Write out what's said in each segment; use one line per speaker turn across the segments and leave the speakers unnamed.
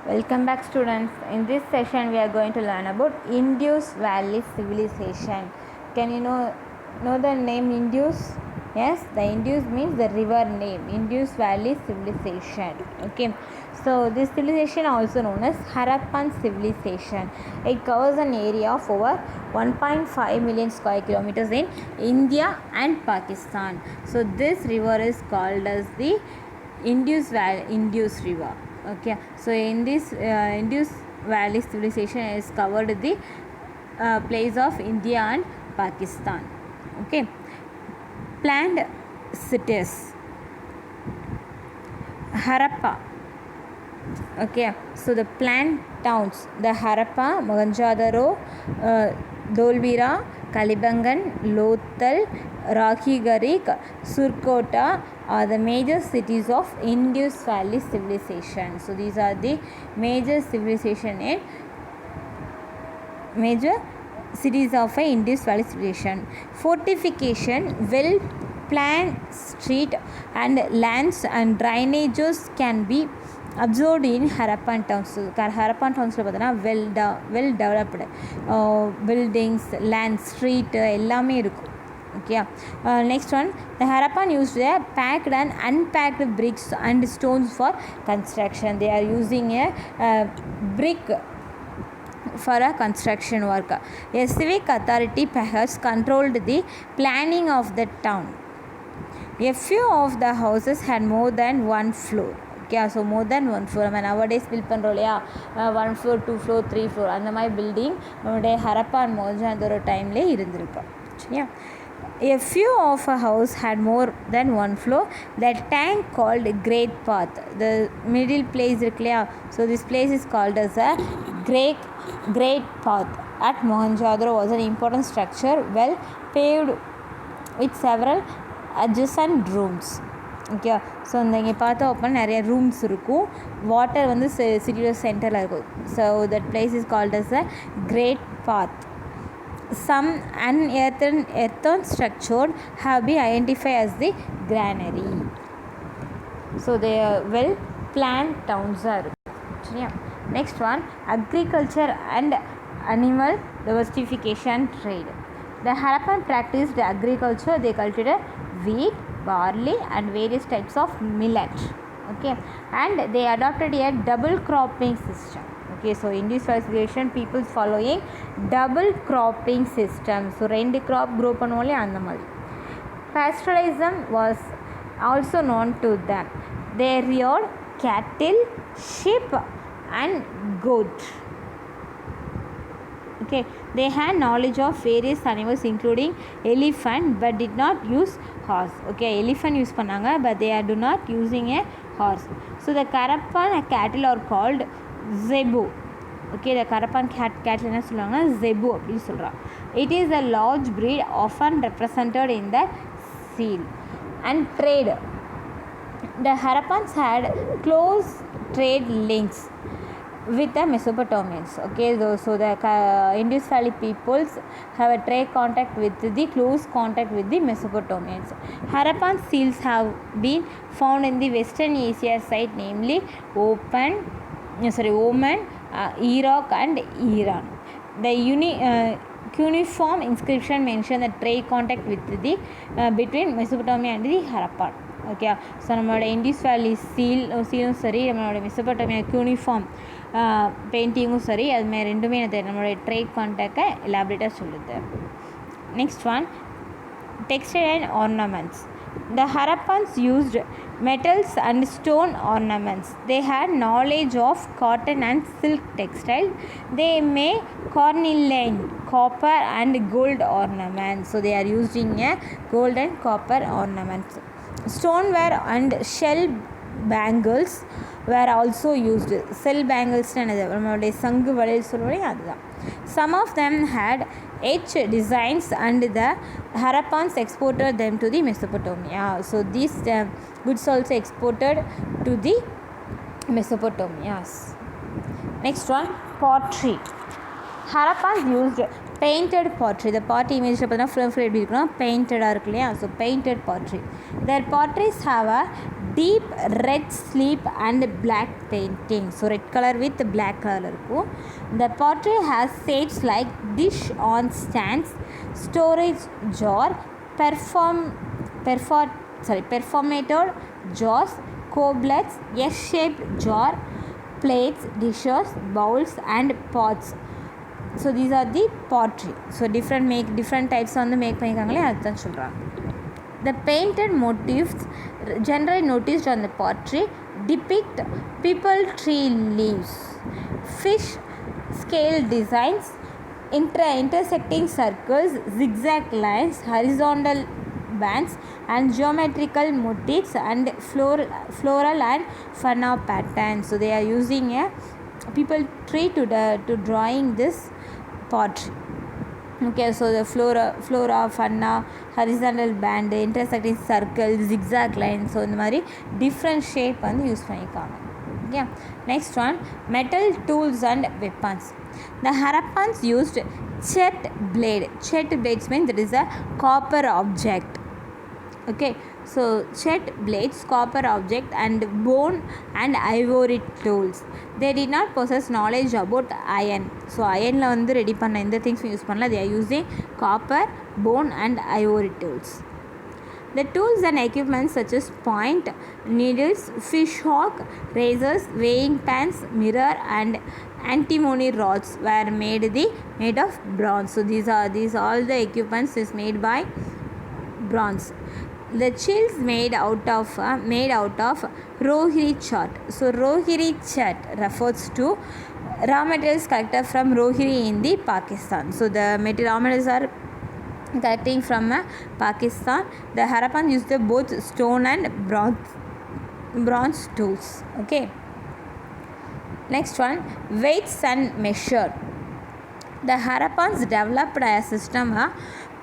Welcome back, students. In this session we are going to learn about Indus Valley Civilization. Can you know the name Indus? Yes, the Indus means the river name. Indus Valley Civilization. Okay, so this civilization also known as Harappan Civilization. It covers an area of over 1.5 million square kilometers in India and Pakistan. So this river is called as the Indus River. Okay, so in this Indus Valley civilization is covered the place of India and Pakistan. Okay, planned cities. Harappa. Okay, so the planned towns, the Harappa, Mohenjo-daro, Dholvira, Kalibangan, Lothal, Rakhigarh, Surkota are the major cities of Indus Valley civilization. So these are the major cities of Indus Valley civilization. Fortification, well planned street and lands and drainages can be observed in Harappan towns. So Harappan towns well developed buildings, land, street எல்லாமே இருக்கும். Okay, next one, the Harappan used their packed and unpacked bricks and stones for construction. They are using a brick for a construction work. A civic authority perhaps controlled the planning of the town. A few of the houses had more than one floor. Okay, so more than one floor. Nowadays build பண்ணுறோம் இல்லையா, 1 floor 2 floor 3 floor அந்த மாதிரி building நம்மளுடைய Harappa and மொஹெஞ்சோ-தாரோ டைம்லேயே இருந்திருக்கும். சரியா, a few of a house had more than one floor. That tank called Great Path, the middle place இருக்கு இல்லையா, so this place is called as a Great Path at Mohenjo-daro was an important structure well paved with several adjacent rooms. Okay, so இங்கே பார்த்தா open நிறைய rooms இருக்கும். Water வந்து சிட்டியோட சென்டரில் இருக்கும். So that place is called as a Great Bath. Some unearthed structure have been identified as the granary. So they are well planned towns are. Next one, agriculture and animal diversification trade. The Harappan practiced agriculture. They cultivated wheat, barley and various types of millet. Okay, and they adopted a double cropping system. Okay, so in this civilization people following double cropping system. So ரெண்டு crop grow பண்ணுவோம்ல அந்த மாதிரி. Pastoralism was also known to them. They reared cattle, sheep and goat. Okay, they had knowledge of various animals including elephant but did not use horse. Okay, elephant use பண்ணாங்க but they are do not using a horse. So the Harappan cattle are called zebu. Okay, the Harappan cattle என்ன சொல்லுவாங்க, zebu அப்படின்னு சொல்கிறாங்க. It is a large breed often represented in the seal. And trade, the Harappans had close trade links with the Mesopotamians. Okay, so the Indus Valley peoples have a trade contact with the close contact with the Mesopotamians. Harappan seals have been found in the Western Asia site, namely Oman, Iraq and Iran. The cuneiform inscription mention the trade contact with the between Mesopotamia and the Harappan. Okay, so நம்மளோட Indies வேலி சீலும் சரி, நம்மளோட மெசோபொட்டேமியா uniform பெயிண்டிங்கும் சரி, அதுமாதிரி ரெண்டுமே எனக்கு நம்மளுடைய trade கான்டாக்டை எலாபரேட்டாக சொல்லுது. Next one, textile and ornaments. The Harappans used metals and stone ornaments. They had knowledge of cotton and silk textile. They made cornelian, copper and gold ornaments. So they are using a gold and copper ornaments. Stoneware and shell bangles were also used. Shell bangles நம்மளுடைய சங்கு வளையல் சொல்லுவோம் அதுதான். Some of them had etched designs and the Harappans exported them to the Mesopotamia. So these goods also exported to the Mesopotamia. Next one, pottery. Harappans used painted pottery. The pottery image பார்த்தீங்கன்னா film எப்படி இருக்குன்னா பெயிண்டடாக இருக்கு இல்லையா, so painted pottery. Their potteries have a deep red sleep and black painting. So red color with black color இருக்கும். The pottery has shapes like dish on stands, storage jar, perforated jars, goblets, S-shaped jar, plates, dishes, bowls and pots. So these are the pottery. So different types வந்து make பண்ணியிருக்காங்களே அதுதான் சொல்கிறாங்க. The painted motifs generally noticed on the pottery depict people, tree leaves, fish scale designs, intersecting circles, zigzag lines, horizontal bands and geometrical motifs and floral and fauna patterns. So they are using a people tree to drawing this pottery. Okay, so the flora fauna, horizontal band, intersecting circle, zigzag line, so இந்த மாதிரி different shape வந்து use பண்ணியிருக்காங்க. Okay, next one, metal tools and weapons. The Harappans used chet blades means that is a copper object. Okay, so chet blades, copper object and bone and ivory tools. They did not possess knowledge about iron. So iron la vandu ready panna indha things use pannala. They are using copper, bone and ivory tools. The tools and equipment such as point, needles, fish hook, razors, weighing pans, mirror and antimony rods were made of bronze. So these all the equipments is made by bronze. The chills made out of Rohiri chat. So Rohiri chat refers to raw materials collected from Rohiri in the Pakistan. So the raw materials are collecting from Pakistan. The Harappan used both stone and bronze tools. Okay. Next one, weights and measure. The Harappans developed a system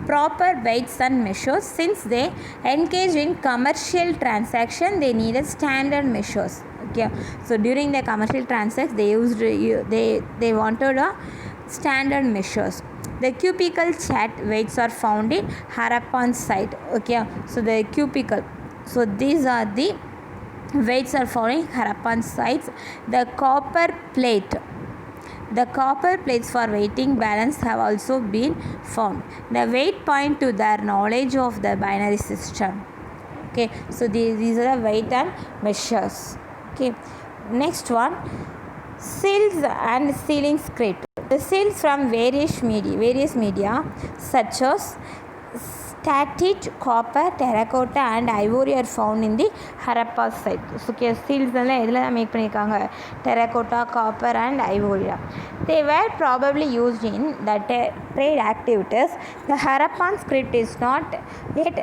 proper weights and measures. Since they engage in commercial transaction, they needed standard measures. Okay, so during the commercial transactions they wanted a standard measures. The cubical chat weights are found in Harappan site. Okay, so the cubical, so these are the weights are found in Harappan sites. The copper plates for weighting balance have also been found. The weight point to their knowledge of the binary system. Okay, so these are the weight and measures. Okay, next one, seals and sealing script. The seals from various media such as statite, copper, terracotta and ivory are found in the Harappa site. So seals எல்லாம் எதில் make பண்ணியிருக்காங்க? Terracotta, copper and ivory. They were probably used in the trade activities. The Harappan script is not yet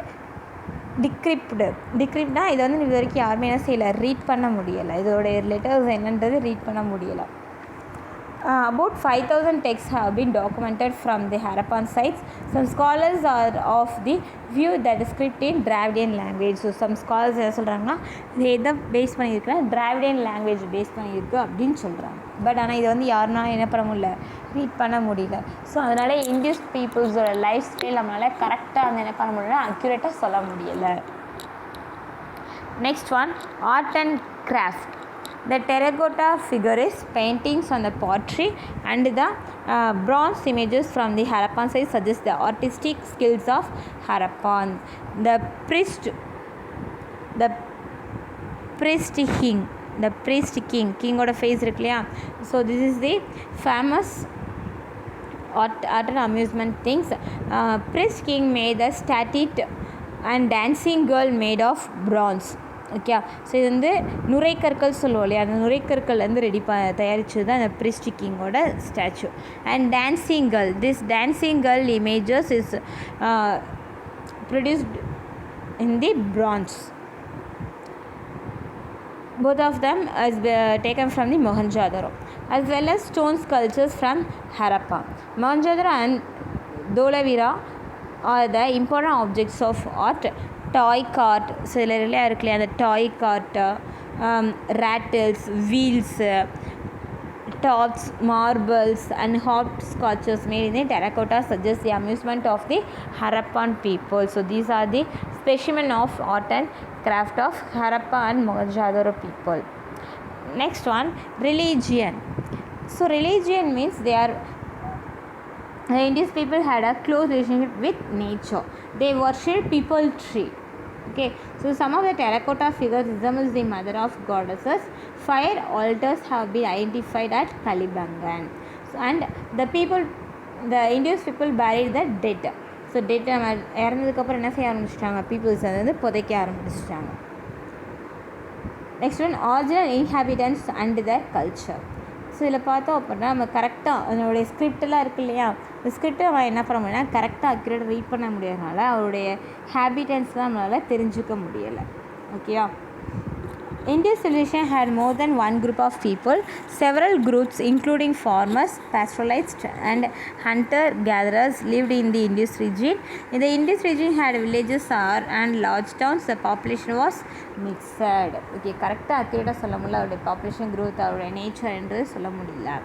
டிக்ரிப்ட்னா இது வந்து இது வரைக்கும் யாருமே என்ன செய்யலை, ரீட் பண்ண முடியலை. இதோடைய லெட்டர்ஸ் என்னன்றது ரீட் பண்ண முடியலை. About 5,000 texts have been documented from the Harappan sites. Some scholars are of the view that the script in Dravidian language. So some scholars என்ன சொல்கிறாங்கன்னா இது எதை பேஸ் பண்ணியிருக்குன்னா Dravidian language பேஸ் பண்ணியிருக்கு அப்படின்னு சொல்கிறாங்க. பட் ஆனால் இது வந்து யாருனாலும் என்ன பண்ண முடியல, ரீட் பண்ண முடியல. ஸோ அதனால் இந்தியஸ் பீப்புள்ஸோட லைஃப் ஸ்டைல் நம்மளால் கரெக்டாக வந்து என்ன பண்ண முடியல, அக்யூரேட்டாக சொல்ல முடியலை. Next one, art and craft. The terracotta figures, paintings on the pottery and the bronze images from the Harappan site suggest the artistic skills of Harappan. The priest king oda face irukku இல்லையா. So this is the famous art and amusement things. Priest king made the statue and dancing girl made of bronze. Okay, so இது வந்து நுரைக்கற்கள் சொல்லுவோம் இல்லையா, அந்த நுரைக்கற்கள் வந்து தயாரிச்சது தான் அந்த பிரிஸ்ட் கிங்கோட statue. And dancing girl, this dancing girl images is produced in the bronze. Both of them is taken from the Mohenjo-daro, as well as stone sculptures from Harappa. Mohenjo-daro and Dholavira are the important objects of art. Toy cart, so இருக்குல்லையா அந்த டாய் card, rattles, wheels, tops, marbles and hopscotches made in the terracotta suggest the amusement of the Harappan people. So these are the specimen of art and craft of Harappa and Mohenjo-daro people. Next one, religion. So religion means the Indian people had a close relationship with nature. They worshipped people tree. Okay, so some of the terracotta figures resembles the mother of goddesses. 5 altars have been identified at Kalibangan. So, and the Indian people buried the dead. So dead நம்ம இறந்ததுக்கப்புறம் என்ன செய்ய ஆரம்பிச்சிட்டாங்க, peoples வந்து புதைக்க ஆரம்பிச்சிட்டாங்க. Next one, original inhabitants and the culture. So இதில் பார்த்தோம் அப்படின்னா நம்ம கரெக்டாக அதனுடைய ஸ்கிரிப்டெல்லாம் இருக்குது இல்லையா, இந்த ஸ்கிரிப்டை அவன் என்ன பண்ண முடியும்னா கரெக்டாக அக்யூரேட்டாக ரீட் பண்ண முடியாதனால அவருடைய ஹேபிட்டன்ஸ் தான் நம்மளால் தெரிஞ்சுக்க முடியலை. ஓகேயா. Indian civilization had more than one group of people. Several groups including farmers, pastoralists and hunter-gatherers lived in the Indus region. In the Indus region had villages and large towns. The population was mixed. Okay, correct accurate சொல்ல முடியல, அவருடைய population growth அவருடைய nature என்று சொல்ல முடியல.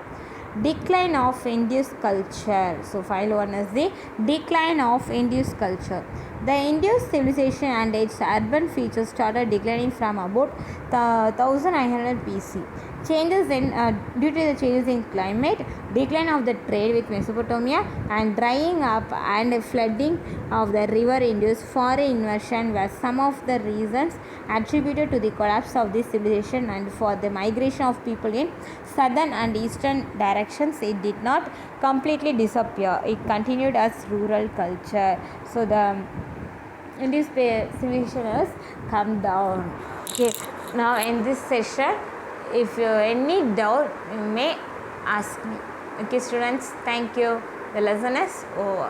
Decline of Indus culture. So file 1 is the decline of Indus culture. The Indus civilization and its urban features started declining from about 1900 BC. Changes in due to the changes in climate, decline of the trade with Mesopotamia, and drying up and flooding of the river Indus, foreign invasion were some of the reasons attributed to the collapse of this civilization. And for the migration of people in southern and eastern directions, it did not completely disappear. It continued as rural culture. So the Indus civilization has come down. Okay, now in this session, if you have any doubt, you may ask me. Okay students, thank you. The lesson is over.